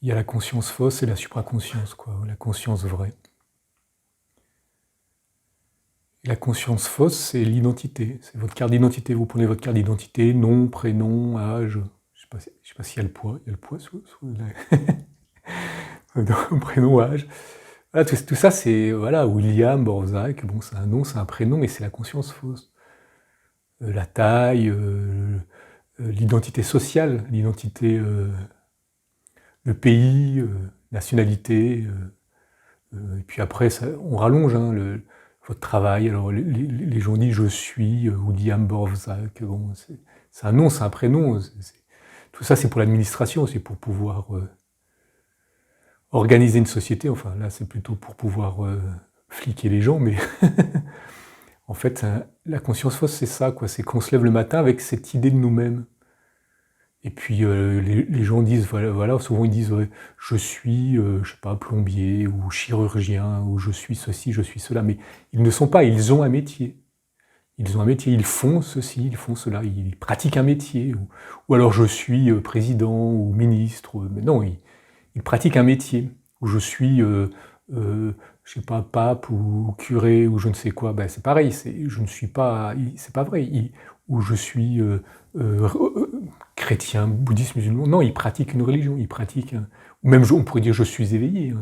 il y a la conscience fausse et la supraconscience, quoi, la conscience vraie. Et la conscience fausse, c'est l'identité, c'est votre carte d'identité. Vous prenez votre carte d'identité, nom, prénom, âge, je sais pas s'il y a le poids, il y a le poids sous prénom, âge. Voilà, tout ça, c'est voilà, William, Borzac, bon, c'est un nom, c'est un prénom, mais c'est la conscience fausse. La taille, l'identité sociale, l'identité, le pays, nationalité, et puis après, ça, on rallonge hein, votre travail. Alors les gens disent je suis William Borzac. Bon, c'est un nom, c'est un prénom. Tout ça, c'est pour l'administration, c'est pour pouvoir organiser une société. Enfin, là, c'est plutôt pour pouvoir fliquer les gens, mais en fait, la conscience fausse, c'est ça, quoi. C'est qu'on se lève le matin avec cette idée de nous-mêmes. Et puis les gens disent, voilà, souvent ils disent je suis, je sais pas, plombier ou chirurgien, ou je suis ceci, je suis cela, mais ils ne sont pas, ils ont un métier. Ils ont un métier, ils font ceci, ils font cela, ils pratiquent un métier. Ou alors je suis président ou ministre, mais non, ils pratiquent un métier. Ou je suis, je sais pas, pape ou curé ou je ne sais quoi, ben c'est pareil, je ne suis pas, c'est pas vrai. Ou je suis euh, chrétien, bouddhiste, musulman. Non, ils pratiquent une religion, ils pratiquent. Ou même, on pourrait dire, je suis éveillé. Hein,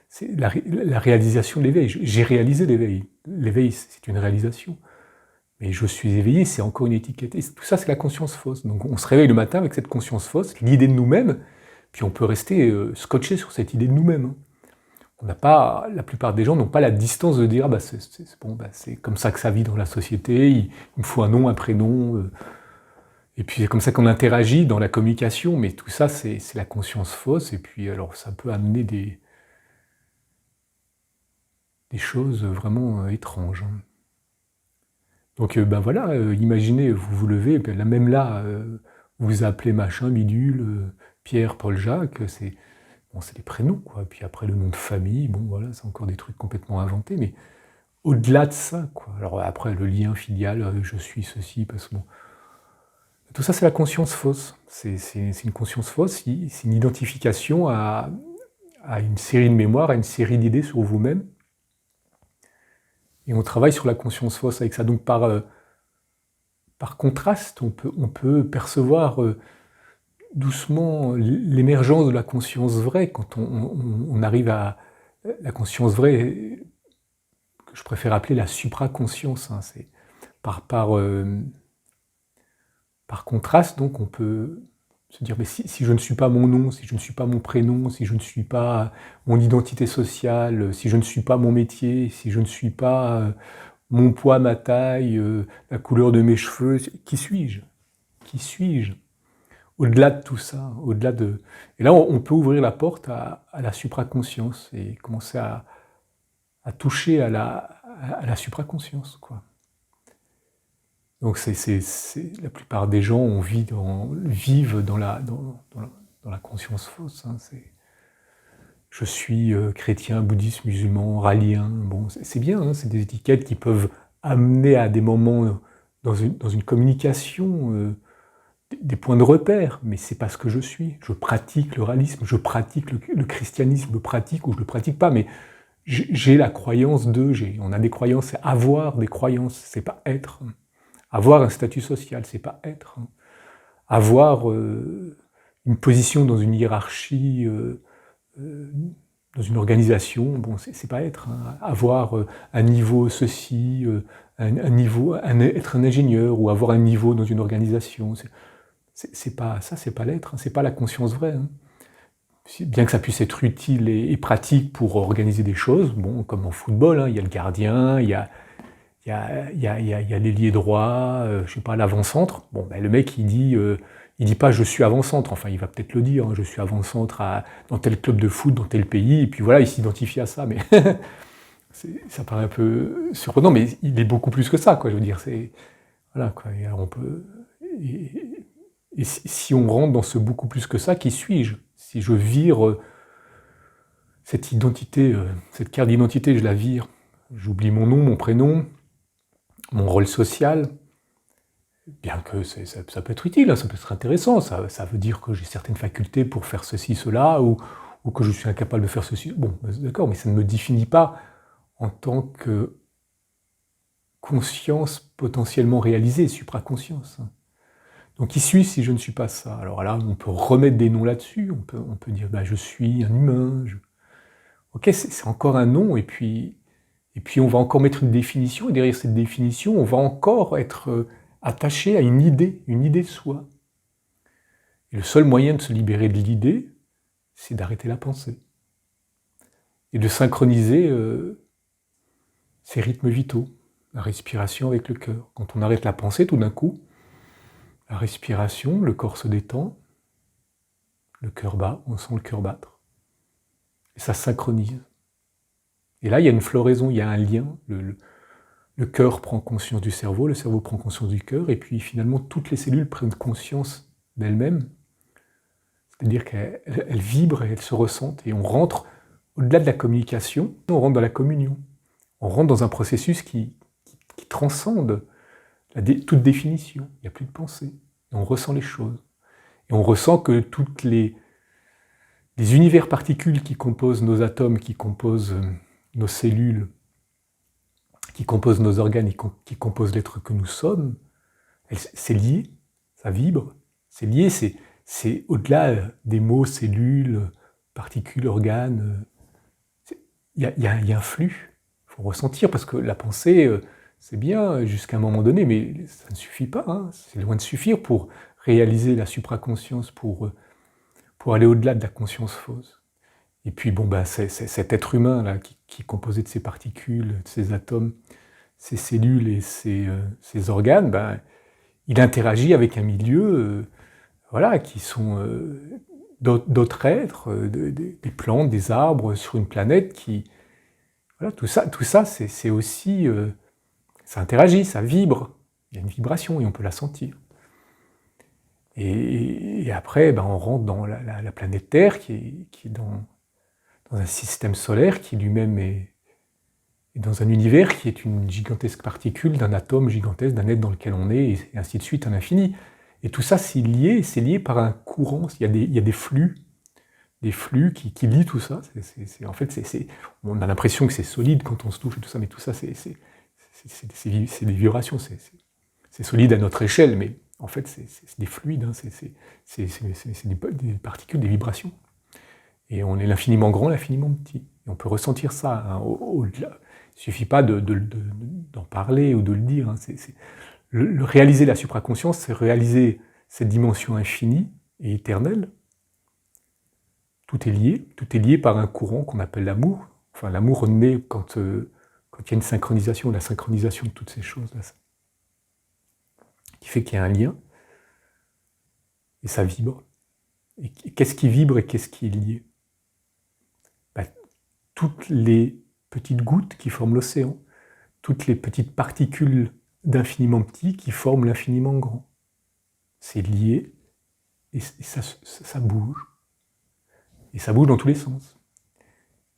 c'est la réalisation de l'éveil. J'ai réalisé l'éveil. L'éveil, c'est une réalisation. Mais je suis éveillé, c'est encore une étiquette. Et tout ça, c'est la conscience fausse. Donc on se réveille le matin avec cette conscience fausse, l'idée de nous-mêmes, puis on peut rester scotché sur cette idée de nous-mêmes. Hein. On n'a pas, la plupart des gens n'ont pas la distance de dire, ah bah c'est bon, bah c'est comme ça que ça vit dans la société, il me faut un nom, un prénom, et puis c'est comme ça qu'on interagit dans la communication, mais tout ça c'est la conscience fausse, et puis alors ça peut amener des choses vraiment étranges. Hein. Donc ben voilà, imaginez, vous vous levez, ben, là, même là, vous vous appelez machin, bidule, Pierre, Paul, Jacques, c'est bon, des prénoms, quoi. Puis après le nom de famille, bon voilà, c'est encore des trucs complètement inventés, mais au-delà de ça, quoi. Alors après le lien filial, je suis ceci, parce que bon, tout ça c'est la conscience fausse. C'est une conscience fausse, c'est une identification à une série de mémoires, à une série d'idées sur vous-même. Et on travaille sur la conscience fausse avec ça. Donc par contraste, on peut percevoir doucement l'émergence de la conscience vraie quand on arrive à la conscience vraie que je préfère appeler la supraconscience. Hein, c'est par contraste, donc on peut se dire mais si je ne suis pas mon nom, si je ne suis pas mon prénom, si je ne suis pas mon identité sociale, si je ne suis pas mon métier, si je ne suis pas mon poids, ma taille, la couleur de mes cheveux, qui suis-je? Qui suis-je? Au-delà de tout ça, au-delà de... Et là, on peut ouvrir la porte à la supraconscience et commencer à toucher à la supraconscience, quoi. Donc la plupart des gens vivent dans la conscience fausse. Hein. Je suis chrétien, bouddhiste, musulman, rallien. Bon, c'est bien, hein, c'est des étiquettes qui peuvent amener à des moments dans une communication des points de repère, mais c'est pas ce que je suis. Je pratique le réalisme, je pratique le christianisme, je le pratique ou je le pratique pas, mais j'ai la croyance on a des croyances, c'est avoir des croyances, c'est pas être. Avoir un statut social, c'est pas être. Avoir une position dans une hiérarchie, dans une organisation, bon, c'est pas être. Hein. Avoir un niveau ceci, être un ingénieur ou avoir un niveau dans une organisation, c'est pas ça, c'est pas l'être. Hein. C'est pas la conscience vraie. Hein. Bien que ça puisse être utile et pratique pour organiser des choses, bon, comme en football, hein, il y a le gardien, il y a l'ailier droit, je sais pas, l'avant-centre. Bon, ben, le mec, il dit pas je suis avant-centre. Enfin, il va peut-être le dire, hein, je suis avant-centre dans tel club de foot, dans tel pays, et puis voilà, il s'identifie à ça. Mais ça paraît un peu surprenant, mais il est beaucoup plus que ça, quoi. Je veux dire, voilà, quoi. Et alors on peut, et si on rentre dans ce beaucoup plus que ça, qui suis-je? Si je vire cette identité, cette carte d'identité, je la vire. J'oublie mon nom, mon prénom, mon rôle social, bien que ça peut être utile, hein, ça peut être intéressant, ça veut dire que j'ai certaines facultés pour faire ceci, cela, ou que je suis incapable de faire ceci. Bon, d'accord, mais ça ne me définit pas en tant que conscience potentiellement réalisée, supraconscience. Donc qui suis si je ne suis pas ça? Alors là, on peut remettre des noms là-dessus, on peut dire je suis un humain. Ok, c'est encore un nom, et puis on va encore mettre une définition, et derrière cette définition, on va encore être attaché à une idée de soi. Et le seul moyen de se libérer de l'idée, c'est d'arrêter la pensée. Et de synchroniser ses rythmes vitaux, la respiration avec le cœur. Quand on arrête la pensée, tout d'un coup, la respiration, le corps se détend, le cœur bat, on sent le cœur battre. Et ça synchronise. Et là, il y a une floraison, il y a un lien. Le cœur prend conscience du cerveau, le cerveau prend conscience du cœur, et puis finalement, toutes les cellules prennent conscience d'elles-mêmes. C'est-à-dire qu'elles vibrent et elles se ressentent, et on rentre au-delà de la communication, on rentre dans la communion. On rentre dans un processus qui transcende toute définition. Il n'y a plus de pensée. Et on ressent les choses. Et on ressent que toutes les univers particules qui composent nos atomes, qui composent nos cellules, qui composent nos organes, qui composent l'être que nous sommes, c'est lié, ça vibre, c'est lié, c'est au-delà des mots, cellules, particules, organes. Il y a un flux, il faut ressentir, parce que la pensée, c'est bien jusqu'à un moment donné, mais ça ne suffit pas, hein. C'est loin de suffire pour réaliser la supraconscience, pour aller au-delà de la conscience fausse. Et puis cet être humain là, qui est composé de ces particules, de ces atomes, ces cellules et ces organes, il interagit avec un milieu qui sont d'autres êtres, des plantes, des arbres sur une planète tout ça c'est aussi... ça interagit, ça vibre, il y a une vibration et on peut la sentir. Et après, on rentre dans la planète Terre qui est dans un système solaire qui lui-même est dans un univers qui est une gigantesque particule d'un atome gigantesque, d'un être dans lequel on est, et ainsi de suite, à l'infini. Et tout ça, c'est lié par un courant, il y a des flux qui lient tout ça. On a l'impression que c'est solide quand on se touche et tout ça, mais tout ça, c'est des vibrations, c'est solide à notre échelle, mais en fait, c'est des fluides, hein, c'est des particules, des vibrations. Et on est l'infiniment grand, l'infiniment petit. Et on peut ressentir ça hein, au-delà. Il ne suffit pas d'en parler ou de le dire. Hein. Réaliser la supraconscience, c'est réaliser cette dimension infinie et éternelle. Tout est lié par un courant qu'on appelle l'amour. Enfin, l'amour naît quand il y a une synchronisation, la synchronisation de toutes ces choses-là, qui fait qu'il y a un lien, et ça vibre. Et qu'est-ce qui vibre et qu'est-ce qui est lié? Toutes les petites gouttes qui forment l'océan, toutes les petites particules d'infiniment petit qui forment l'infiniment grand. C'est lié, et ça bouge. Et ça bouge dans tous les sens.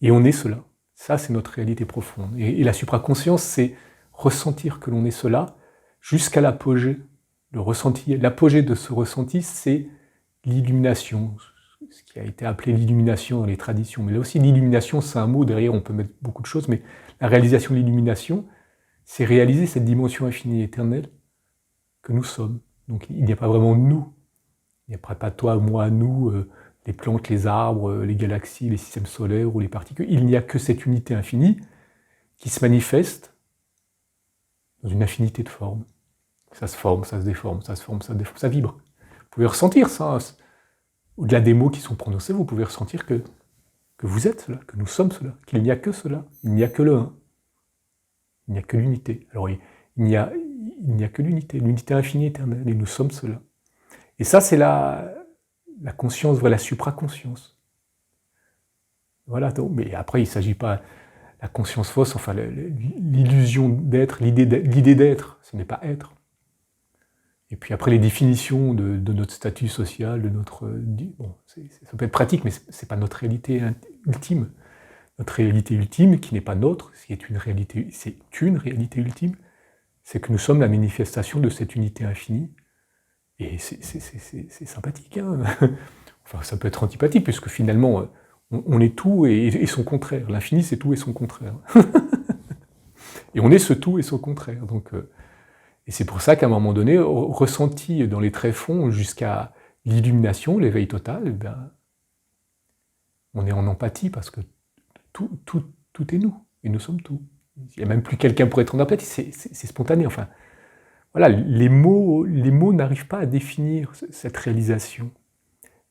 Et on est cela. Ça, c'est notre réalité profonde. Et la supraconscience, c'est ressentir que l'on est cela jusqu'à l'apogée. L'apogée de ce ressenti, c'est l'illumination, ce qui a été appelé l'illumination dans les traditions. Mais là aussi, l'illumination, c'est un mot, derrière on peut mettre beaucoup de choses, mais la réalisation de l'illumination, c'est réaliser cette dimension infinie et éternelle que nous sommes. Donc il n'y a pas vraiment nous. Il n'y a pas toi, moi, nous, les plantes, les arbres, les galaxies, les systèmes solaires ou les particules. Il n'y a que cette unité infinie qui se manifeste dans une infinité de formes. Ça se forme, ça se déforme, ça se forme, ça se déforme, ça vibre. Vous pouvez ressentir ça. Au-delà des mots qui sont prononcés, vous pouvez ressentir que vous êtes cela, que nous sommes cela, qu'il n'y a que cela, il n'y a que le un, il n'y a que l'unité. Alors il n'y a que l'unité infinie éternelle, et nous sommes cela. Et ça, c'est la conscience, la supraconscience. Voilà, donc, mais après, il ne s'agit pas la conscience fausse, enfin l'illusion d'être, l'idée d'être, ce n'est pas être. Et puis après, les définitions de notre statut social, de notre... Bon, ça peut être pratique, mais ce n'est pas notre réalité ultime. Notre réalité ultime, qui n'est pas nôtre, c'est une réalité ultime, c'est que nous sommes la manifestation de cette unité infinie. Et c'est sympathique, hein. Enfin, ça peut être antipathique, puisque finalement, on est tout et son contraire. L'infini, c'est tout et son contraire. Et on est ce tout et son contraire. Donc, et c'est pour ça qu'à un moment donné, ressenti dans les tréfonds jusqu'à l'illumination, l'éveil total, eh bien, on est en empathie parce que tout est nous, et nous sommes tout. Il n'y a même plus quelqu'un pour être en empathie, c'est spontané. Enfin, voilà, les mots n'arrivent pas à définir cette réalisation.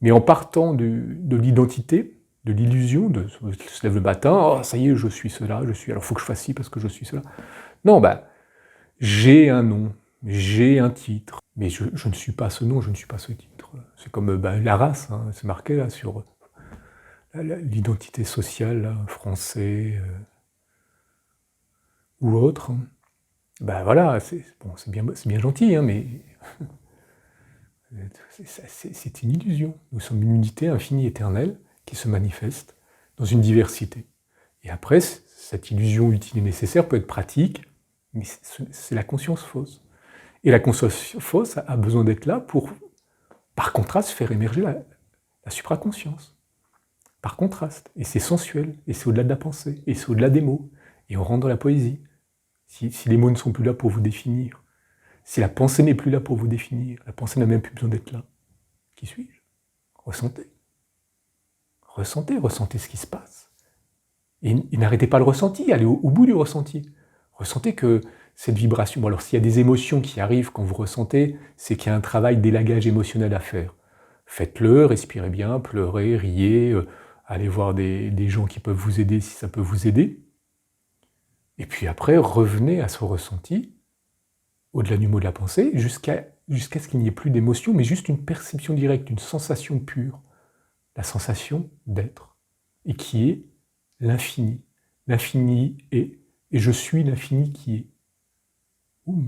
Mais en partant de l'identité, de l'illusion, de se lève le matin, oh, ça y est, je suis cela, alors il faut que je fasse ci parce que je suis cela. Non, j'ai un nom, j'ai un titre, mais je ne suis pas ce nom, je ne suis pas ce titre. C'est comme la race, hein, c'est marqué là sur l'identité sociale, là, français ou autre. Voilà, c'est bien gentil, hein, mais c'est une illusion. Nous sommes une unité infinie, éternelle, qui se manifeste dans une diversité. Et après, cette illusion utile et nécessaire peut être pratique, mais c'est la conscience fausse. Et la conscience fausse a besoin d'être là pour, par contraste, faire émerger la supraconscience. Par contraste. Et c'est sensuel, et c'est au-delà de la pensée, et c'est au-delà des mots. Et on rentre dans la poésie. Si les mots ne sont plus là pour vous définir, si la pensée n'est plus là pour vous définir, la pensée n'a même plus besoin d'être là. Qui suis-je? Ressentez. Ressentez ce qui se passe. Et n'arrêtez pas le ressenti, allez au bout du ressenti. Ressentez que cette vibration, bon alors s'il y a des émotions qui arrivent quand vous ressentez, c'est qu'il y a un travail d'élagage émotionnel à faire. Faites-le, respirez bien, pleurez, riez, allez voir des gens qui peuvent vous aider si ça peut vous aider. Et puis après, revenez à ce ressenti, au-delà du mot de la pensée, jusqu'à ce qu'il n'y ait plus d'émotion, mais juste une perception directe, une sensation pure, la sensation d'être, et qui est l'infini. L'infini est, et je suis l'infini qui est.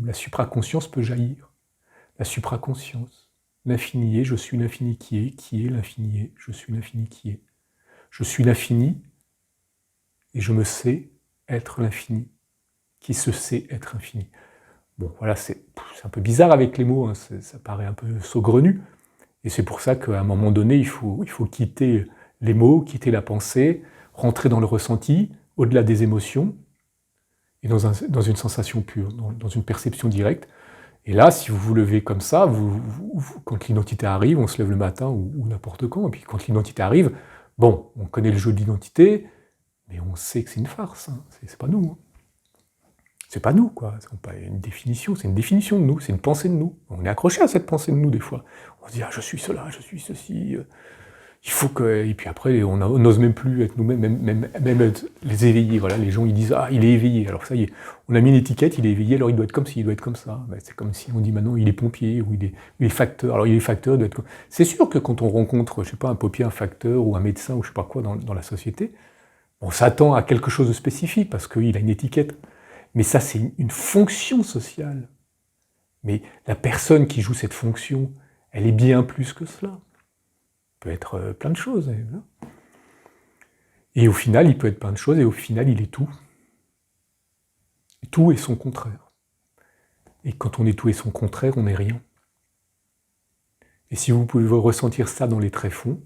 La supraconscience peut jaillir. La supraconscience, l'infini est, je suis l'infini qui est l'infini est, je suis l'infini qui est. Je suis l'infini, et je me sais être l'infini, qui se sait être infini. Bon, voilà, c'est un peu bizarre avec les mots, hein, ça paraît un peu saugrenu, et c'est pour ça qu'à un moment donné, il faut quitter les mots, quitter la pensée, rentrer dans le ressenti, au-delà des émotions, et dans une sensation pure, dans une perception directe. Et là, si vous vous levez comme ça, quand l'identité arrive, on se lève le matin ou n'importe quand, et puis quand l'identité arrive, bon, on connaît le jeu de l'identité, mais on sait que c'est une farce, hein, c'est pas nous. Hein. C'est pas nous, quoi. C'est pas une définition, c'est une définition de nous, c'est une pensée de nous. On est accroché à cette pensée de nous, des fois. On se dit, ah, je suis cela, je suis ceci. Il faut que... Et puis après, on n'ose même plus être nous-mêmes, même être les éveillés. Voilà, les gens, ils disent, ah, il est éveillé. Alors ça y est, on a mis une étiquette, il est éveillé, alors il doit être comme ci, il doit être comme ça. C'est comme si on dit maintenant, il est pompier, ou il est facteur. Alors il est facteur, il doit être... C'est sûr que quand on rencontre, je sais pas, un pompier, un facteur, ou un médecin, ou je sais pas quoi, dans la société, on s'attend à quelque chose de spécifique, parce qu'il a une étiquette. Mais ça, c'est une fonction sociale. Mais la personne qui joue cette fonction, elle est bien plus que cela. Il peut être plein de choses. Et au final, il peut être plein de choses, et au final, il est tout. Tout est son contraire. Et quand on est tout et son contraire, on n'est rien. Et si vous pouvez ressentir ça dans les tréfonds,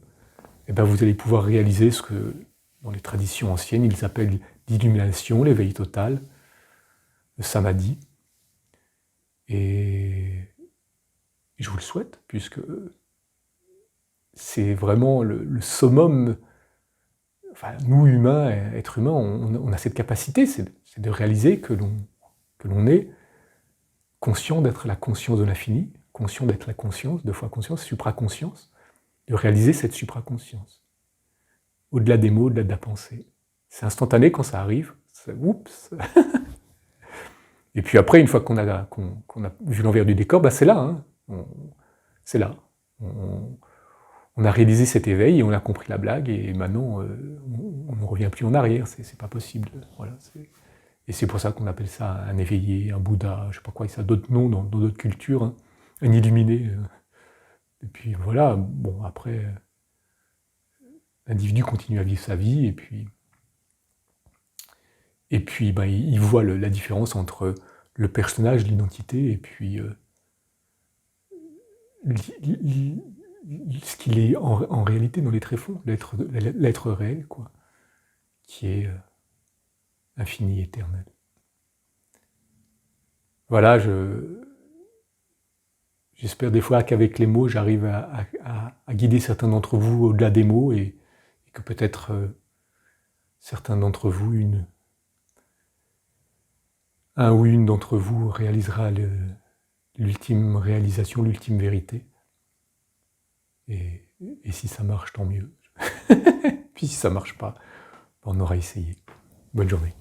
eh ben vous allez pouvoir réaliser ce que, dans les traditions anciennes, ils appellent l'illumination, l'éveil total, le samadhi. Et je vous le souhaite, puisque c'est vraiment le summum. Enfin, nous, humains, êtres humains, on a cette capacité, c'est de réaliser que l'on est conscient d'être la conscience de l'infini, conscient d'être la conscience, deux fois conscience, supraconscience, de réaliser cette supraconscience. Au-delà des mots, au-delà de la pensée. C'est instantané quand ça arrive, oups. Et puis après, une fois qu'on a vu l'envers du décor, c'est là, hein. C'est là. On a réalisé cet éveil et on a compris la blague, et maintenant, on ne revient plus en arrière, c'est pas possible. Voilà, et c'est pour ça qu'on appelle ça un éveillé, un Bouddha, je sais pas quoi, ça a d'autres noms dans d'autres cultures, hein, un illuminé. Et puis voilà, bon, après, l'individu continue à vivre sa vie, et puis il voit la différence entre le personnage, l'identité, et puis ce qu'il est en réalité dans les tréfonds, l'être réel, quoi, qui est infini, éternel. Voilà, j'espère des fois qu'avec les mots, j'arrive à guider certains d'entre vous au-delà des mots, et que peut-être certains d'entre vous, un ou une d'entre vous réalisera l'ultime réalisation, l'ultime vérité. Et si ça marche, tant mieux. Puis si ça marche pas, on aura essayé. Bonne journée.